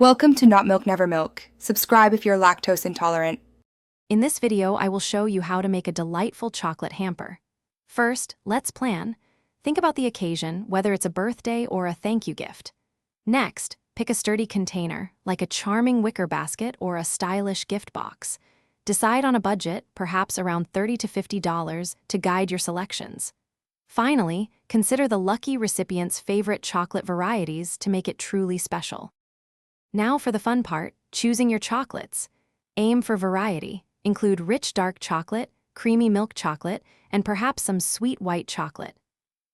Welcome to Not Milk Never Milk. Subscribe if you're lactose intolerant. In this video, I will show you how to make a delightful chocolate hamper. First, let's plan. Think about the occasion, whether it's a birthday or a thank you gift. Next, pick a sturdy container, like a charming wicker basket or a stylish gift box. Decide on a budget, perhaps around $30 to $50, to guide your selections. Finally, consider the lucky recipient's favorite chocolate varieties to make it truly special. Now for the fun part, choosing your chocolates. Aim for variety. Include rich dark chocolate, creamy milk chocolate, and perhaps some sweet white chocolate.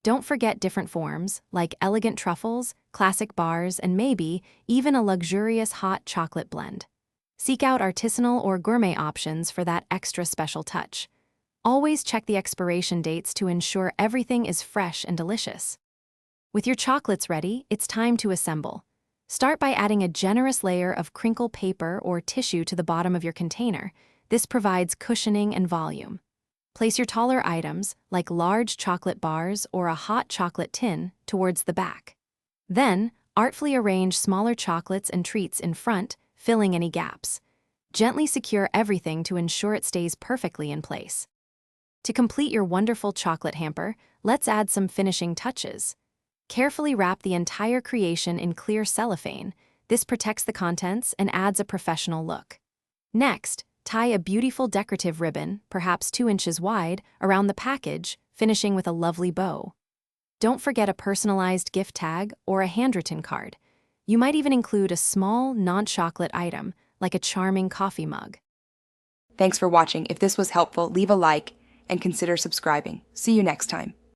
Don't forget different forms, like elegant truffles, classic bars, and maybe even a luxurious hot chocolate blend. Seek out artisanal or gourmet options for that extra special touch. Always check the expiration dates to ensure everything is fresh and delicious. With your chocolates ready, it's time to assemble. Start by adding a generous layer of crinkle paper or tissue to the bottom of your container. This provides cushioning and volume. Place your taller items, like large chocolate bars or a hot chocolate tin, towards the back. Then, artfully arrange smaller chocolates and treats in front, filling any gaps. Gently secure everything to ensure it stays perfectly in place. To complete your wonderful chocolate hamper, let's add some finishing touches. Carefully wrap the entire creation in clear cellophane. This protects the contents and adds a professional look. Next, tie a beautiful decorative ribbon, perhaps 2 inches wide, around the package, finishing with a lovely bow. Don't forget a personalized gift tag or a handwritten card. You might even include a small, non-chocolate item, like a charming coffee mug. Thanks for watching. If this was helpful, leave a like and consider subscribing. See you next time.